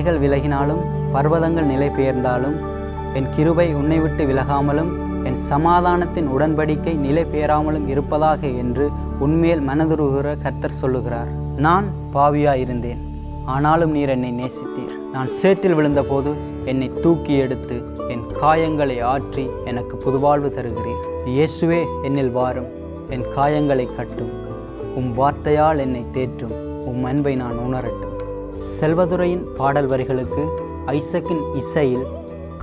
மலைகள் விலகினாலும் பர்வதங்கள் நிலை பெயர்ந்தாலும் என் கிருபை உன்னை விட்டு விலகாமலும் என் சமாதானத்தின் உடன்படிக்கை நிலை பெயராமலும் இருப்பதாக என்று உன்மேல் மனதுருகிற கர்த்தர் சொல்லுகிறார். நான் பாவியாயிருந்தேன், ஆனாலும் நீர் என்னை நேசித்தீர். நான் சேற்றில் விழுந்தபோது என்னை தூக்கி எடுத்து என் காயங்களை ஆற்றி எனக்கு புதுவாழ்வு தருகிறீர். இயேசுவே, என்னில் வாரும், என் காயங்களை கட்டும், வார்த்தையால் என்னை தேற்றும், அன்பை நான் உணரட்டும். செல்வதுரையின் பாடல் வரிகளுக்கு ஐசக்கின் இசையில்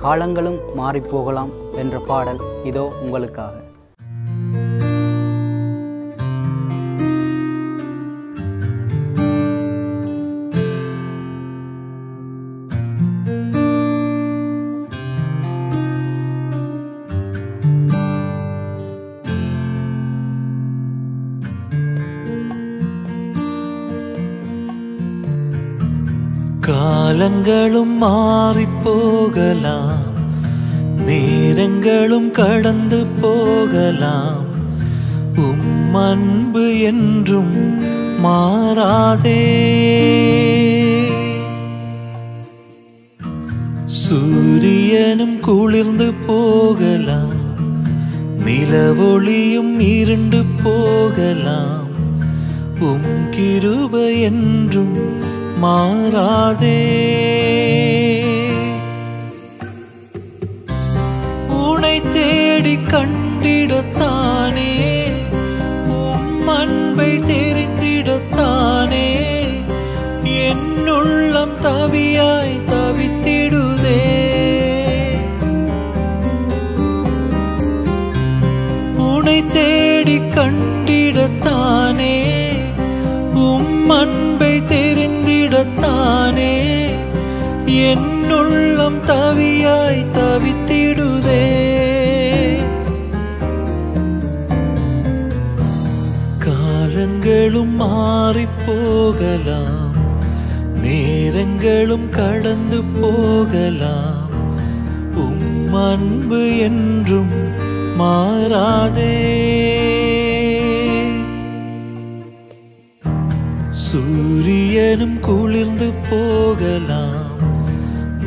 காலங்களும் மாறிப்போகலாம் என்ற பாடல் இதோ உங்களுக்காக. காலங்களும் மாறிப்போகலாம், நேரங்களும் கடந்து போகலாம், அன்பு என்றும் மாறாதே. சூரியனும் குளிர்ந்து போகலாம், நிலவொளியும் இருண்டு போகலாம், கிருபை என்றும் மாறாதே. உன்னை தேடி கண்டிடத்தானே, அன்பை தெரிந்திடத்தானே, என் உள்ளம் தவியாய் தவித்திடுதே. உன்னை தேடி கண்டிடத்தானே, அன்பை தெரிந்திடத்தானே, என் உள்ளம் தவியாய் தவித்திடுதே. காலங்களும் மாறிப்போகலாம், நேரங்களும் கடந்து போகலாம், அன்பு என்றும் மாறாதே. சூரியனும் குளிர்ந்து போகலாம்,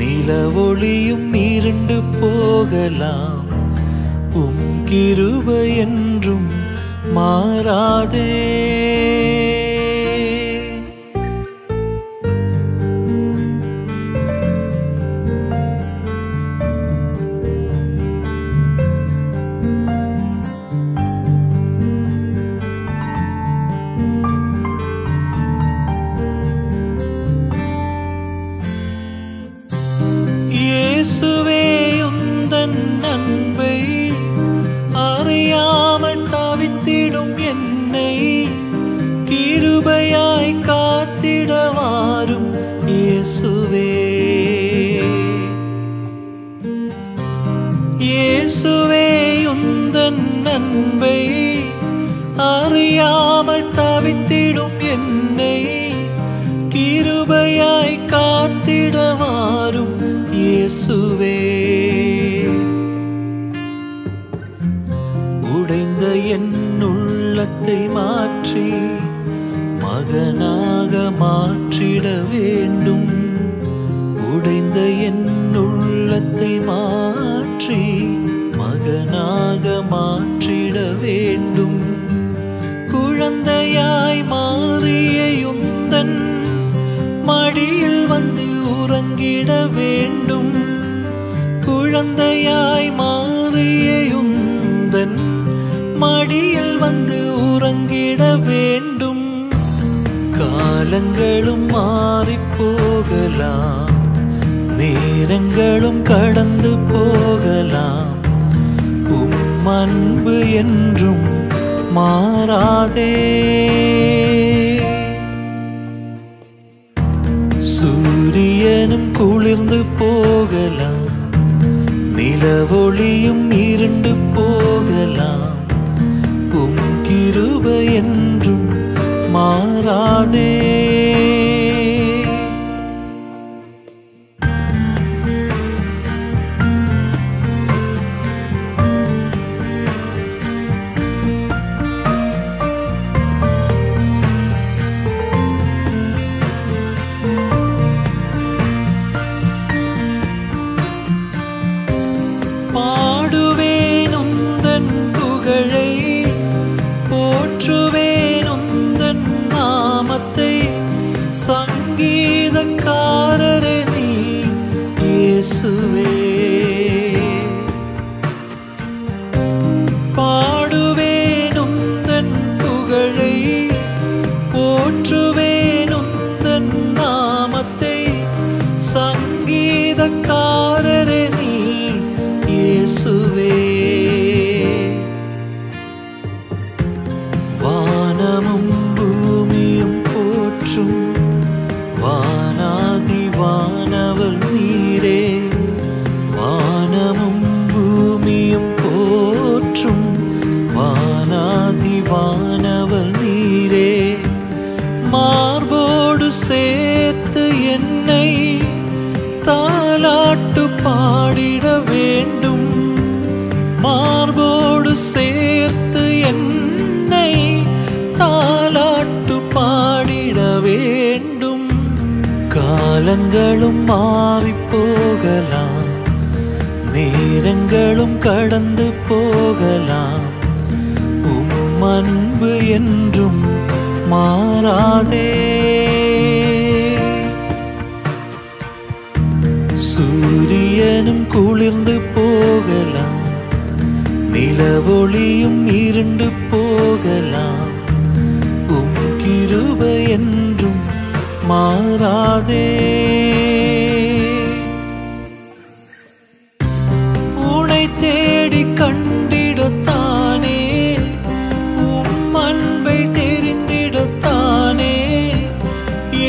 நிலவொளியும் இருண்டு போகலாம், கிருபை என்றும் மாறாதே. இயேசுவே, உந்தன் அன்பை அறியாமல் தவித்திடும் என்னை கிருபையாய் காத்திட வாரும் இயேசுவே. இயேசுவே, உந்தன் அன்பை அறியாமல் தவித்திடும் என்னை கிருபையாய் காத்திட வாரும் இயேசுவே. உடைந்த என் உள்ளத்தை மாற்றி மகனாக மாற்றிட வேண்டும். உடைந்த என் உள்ளத்தை மாற்றி மகனாக மாற்றிட வேண்டும். குழந்தையாய் மாறிய உந்தன் மடியில் வந்து உறங்கிட வேண்டும். குழந்தையாய் மாறிய உந்தன் மடியில் வந்து உறங்கிட வேண்டும். காலங்களும் மாறிப்போகலாம், நேரங்களும் கடந்து போகலாம், அன்பு என்றும் மாறாதே. சூரியனும் குளிர்ந்து போகலாம், நிலவொளியும் இருண்டு போகலாம், கிருபை என்றும் மாறாதே. சங்கீதக்காரரே நீ இயேசுவே. வானமும் பூமியும் போற்றும் வானாதி வானவல் நீரே. வானமும் பூமியும் போற்றும் வானாதி வானவல் நீரே. மார்போடு சேர்த்து என்னை தாலாட்டு பாடிட வேண்டும். மார்போடு சேர்த்து என்னை தாலாட்டு பாடிட வேண்டும். காலங்களும் மாறிப் போகலாம், நேரங்களும் கடந்து போகலாம், உம் அன்பு என்றும் மாறாதே. சூரியனும் குளிர்ந்து போகலாம், நிலவொளியும் இருண்டு போகலாம், உம் கிருபை என்றும் மாறாதே. உனை தேடி கண்டிடத்தானே, உம் அன்பை தெரிந்திடத்தானே,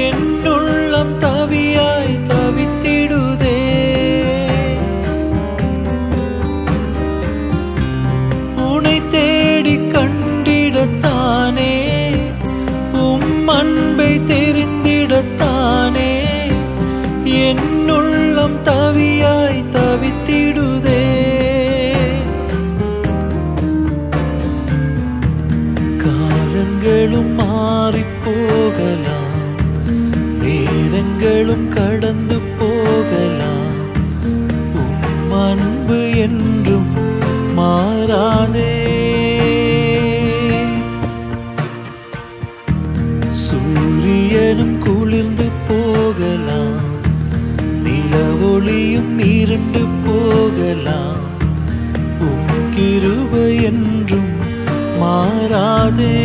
என் உள்ளம் தவியாய் தவித்திடுதே. உனை தேடி கண்டிடத்தானே, உம் அன்பை தெரிந்திடத்தானே, என் உள்ளம் தவியாய் தவித்திடுதே. காலங்களும் மாறிப் போகலாம், நேரங்களும் கடந்து போகலாம், உம் அன்பு என்றும் மாறாதே. சூரியனும் குளிர்ந்து போகலாம், நிலவொளியும் இருண்டு போகலாம், உம் கிருபை என்றும் மாறாதே.